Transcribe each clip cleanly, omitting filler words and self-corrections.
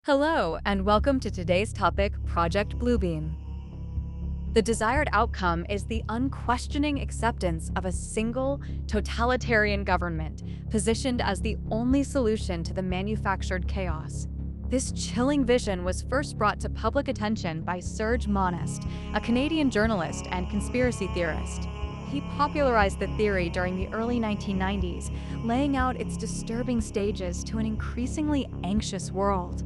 Hello, and welcome to today's topic, Project Bluebeam. The desired outcome is the unquestioning acceptance of a single, totalitarian government, positioned as the only solution to the manufactured chaos. This chilling vision was first brought to public attention by Serge Monast, a Canadian journalist and conspiracy theorist. He popularized the theory during the early 1990s, laying out its disturbing stages to an increasingly anxious world.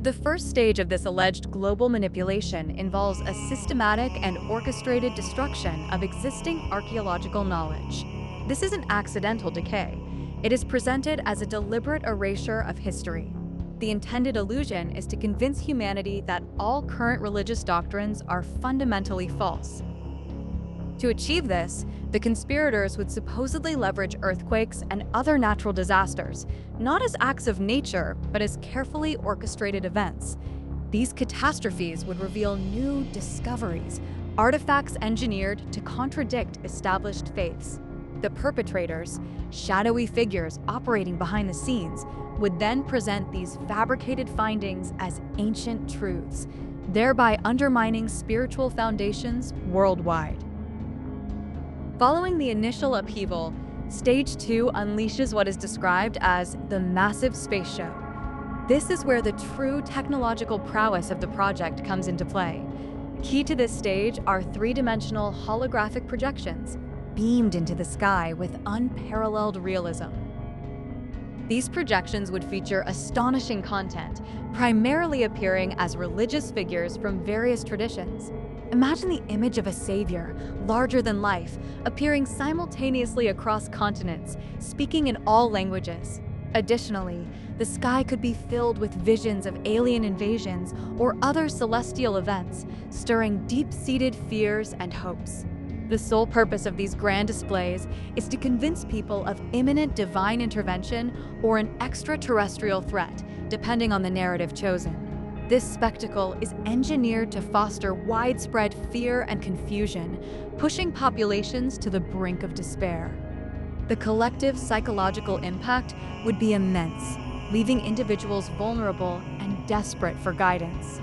The first stage of this alleged global manipulation involves a systematic and orchestrated destruction of existing archaeological knowledge. This isn't accidental decay. It is presented as a deliberate erasure of history. The intended illusion is to convince humanity that all current religious doctrines are fundamentally false. To achieve this, the conspirators would supposedly leverage earthquakes and other natural disasters, not as acts of nature, but as carefully orchestrated events. These catastrophes would reveal new discoveries, artifacts engineered to contradict established faiths. The perpetrators, shadowy figures operating behind the scenes, would then present these fabricated findings as ancient truths, thereby undermining spiritual foundations worldwide. Following the initial upheaval, Stage 2 unleashes what is described as the massive space show. This is where the true technological prowess of the project comes into play. Key to this stage are three-dimensional holographic projections, beamed into the sky with unparalleled realism. These projections would feature astonishing content, primarily appearing as religious figures from various traditions. Imagine the image of a savior, larger than life, appearing simultaneously across continents, speaking in all languages. Additionally, the sky could be filled with visions of alien invasions or other celestial events, stirring deep-seated fears and hopes. The sole purpose of these grand displays is to convince people of imminent divine intervention or an extraterrestrial threat, depending on the narrative chosen. This spectacle is engineered to foster widespread fear and confusion, pushing populations to the brink of despair. The collective psychological impact would be immense, leaving individuals vulnerable and desperate for guidance.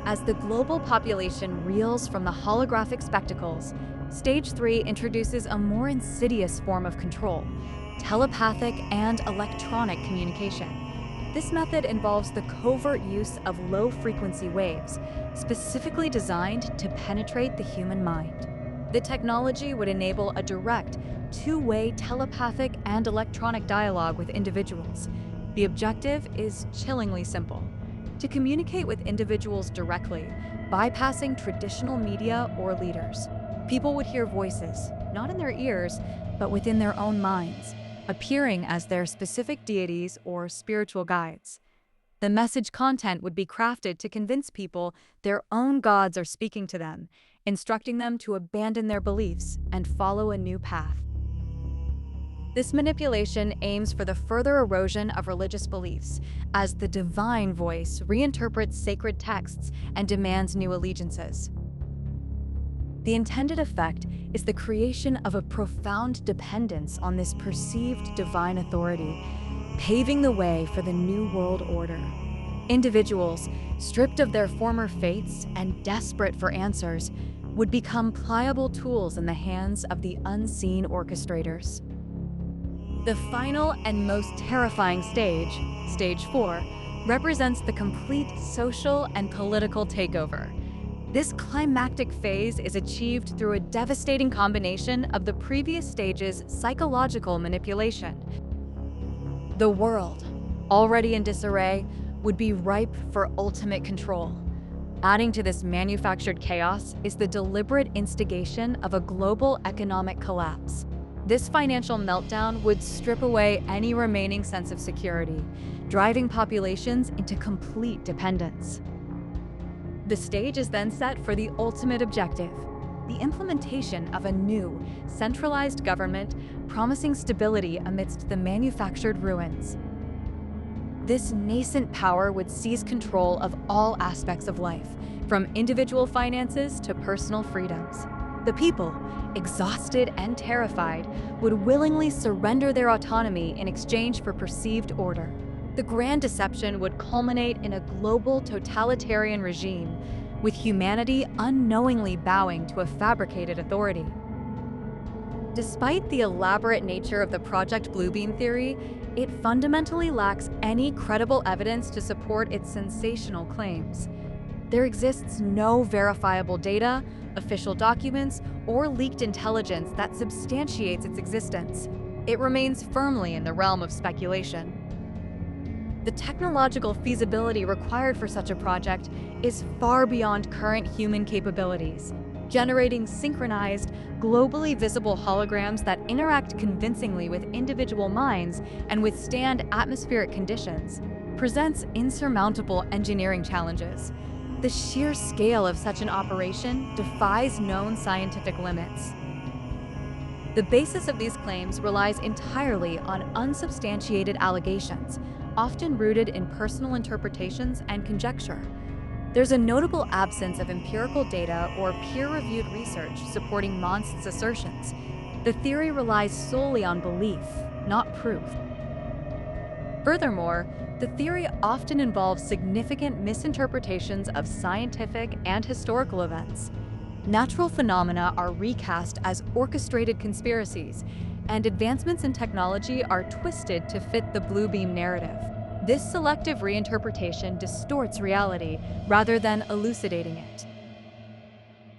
As the global population reels from the holographic spectacles, Stage 3 introduces a more insidious form of control: telepathic and electronic communication. This method involves the covert use of low-frequency waves, specifically designed to penetrate the human mind. The technology would enable a direct, two-way telepathic and electronic dialogue with individuals. The objective is chillingly simple: to communicate with individuals directly, bypassing traditional media or leaders. People would hear voices, not in their ears, but within their own minds, appearing as their specific deities or spiritual guides. The message content would be crafted to convince people their own gods are speaking to them, instructing them to abandon their beliefs and follow a new path. This manipulation aims for the further erosion of religious beliefs, as the divine voice reinterprets sacred texts and demands new allegiances. The intended effect is the creation of a profound dependence on this perceived divine authority, paving the way for the New World Order. Individuals, stripped of their former faiths and desperate for answers, would become pliable tools in the hands of the unseen orchestrators. The final and most terrifying stage, Stage 4, represents the complete social and political takeover. This climactic phase is achieved through a devastating combination of the previous stage's psychological manipulation. The world, already in disarray, would be ripe for ultimate control. Adding to this manufactured chaos is the deliberate instigation of a global economic collapse. This financial meltdown would strip away any remaining sense of security, driving populations into complete dependence. The stage is then set for the ultimate objective: the implementation of a new, centralized government promising stability amidst the manufactured ruins. This nascent power would seize control of all aspects of life, from individual finances to personal freedoms. The people, exhausted and terrified, would willingly surrender their autonomy in exchange for perceived order. The grand deception would culminate in a global totalitarian regime, with humanity unknowingly bowing to a fabricated authority. Despite the elaborate nature of the Project Bluebeam theory, it fundamentally lacks any credible evidence to support its sensational claims. There exists no verifiable data, official documents, or leaked intelligence that substantiates its existence. It remains firmly in the realm of speculation. The technological feasibility required for such a project is far beyond current human capabilities. Generating synchronized, globally visible holograms that interact convincingly with individual minds and withstand atmospheric conditions presents insurmountable engineering challenges. The sheer scale of such an operation defies known scientific limits. The basis of these claims relies entirely on unsubstantiated allegations, often rooted in personal interpretations and conjecture. There's a notable absence of empirical data or peer-reviewed research supporting Monast's assertions. The theory relies solely on belief, not proof. Furthermore, the theory often involves significant misinterpretations of scientific and historical events. Natural phenomena are recast as orchestrated conspiracies, and advancements in technology are twisted to fit the Bluebeam narrative. This selective reinterpretation distorts reality rather than elucidating it.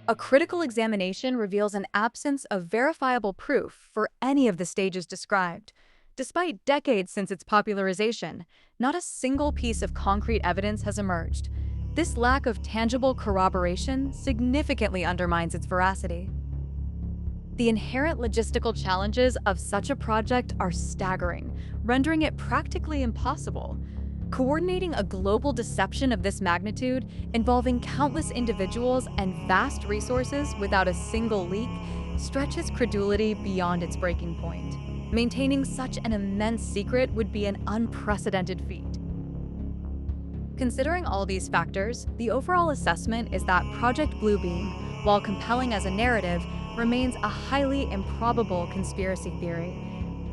A critical examination reveals an absence of verifiable proof for any of the stages described. Despite decades since its popularization, not a single piece of concrete evidence has emerged. This lack of tangible corroboration significantly undermines its veracity. The inherent logistical challenges of such a project are staggering, rendering it practically impossible. Coordinating a global deception of this magnitude, involving countless individuals and vast resources without a single leak, stretches credulity beyond its breaking point. Maintaining such an immense secret would be an unprecedented feat. Considering all these factors, the overall assessment is that Project Bluebeam, while compelling as a narrative, remains a highly improbable conspiracy theory.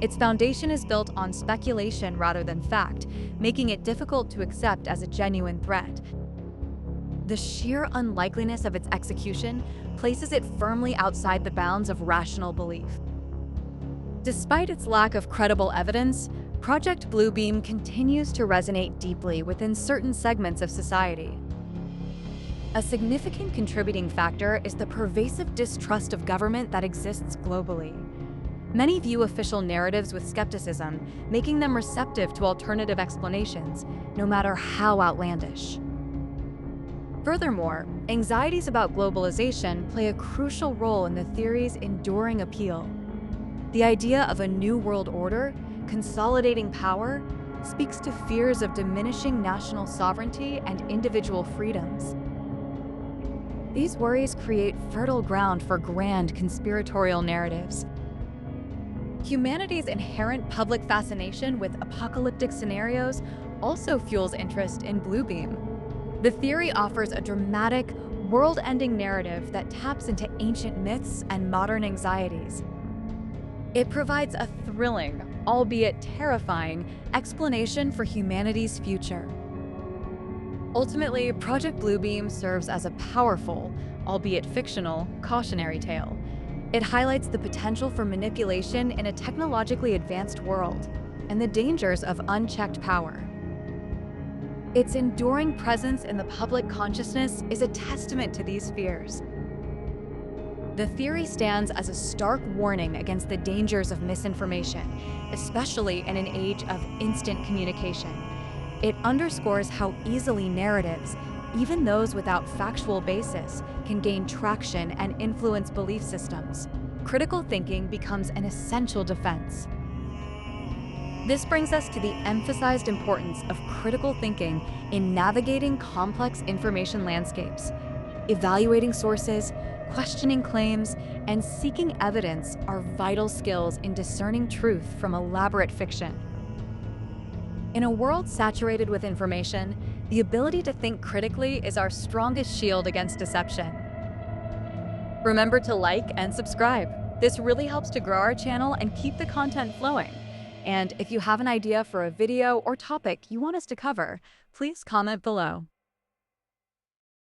Its foundation is built on speculation rather than fact, making it difficult to accept as a genuine threat. The sheer unlikeliness of its execution places it firmly outside the bounds of rational belief. Despite its lack of credible evidence, Project Bluebeam continues to resonate deeply within certain segments of society. A significant contributing factor is the pervasive distrust of government that exists globally. Many view official narratives with skepticism, making them receptive to alternative explanations, no matter how outlandish. Furthermore, anxieties about globalization play a crucial role in the theory's enduring appeal. The idea of a new world order, consolidating power, speaks to fears of diminishing national sovereignty and individual freedoms. These worries create fertile ground for grand conspiratorial narratives. Humanity's inherent public fascination with apocalyptic scenarios also fuels interest in Bluebeam. The theory offers a dramatic, world-ending narrative that taps into ancient myths and modern anxieties. It provides a thrilling, albeit terrifying, explanation for humanity's future. Ultimately, Project Bluebeam serves as a powerful, albeit fictional, cautionary tale. It highlights the potential for manipulation in a technologically advanced world and the dangers of unchecked power. Its enduring presence in the public consciousness is a testament to these fears. The theory stands as a stark warning against the dangers of misinformation, especially in an age of instant communication. It underscores how easily narratives, even those without factual basis, can gain traction and influence belief systems. Critical thinking becomes an essential defense. This brings us to the emphasized importance of critical thinking in navigating complex information landscapes. Evaluating sources, questioning claims, and seeking evidence are vital skills in discerning truth from elaborate fiction. In a world saturated with information, the ability to think critically is our strongest shield against deception. Remember to like and subscribe. This really helps to grow our channel and keep the content flowing. And if you have an idea for a video or topic you want us to cover, please comment below.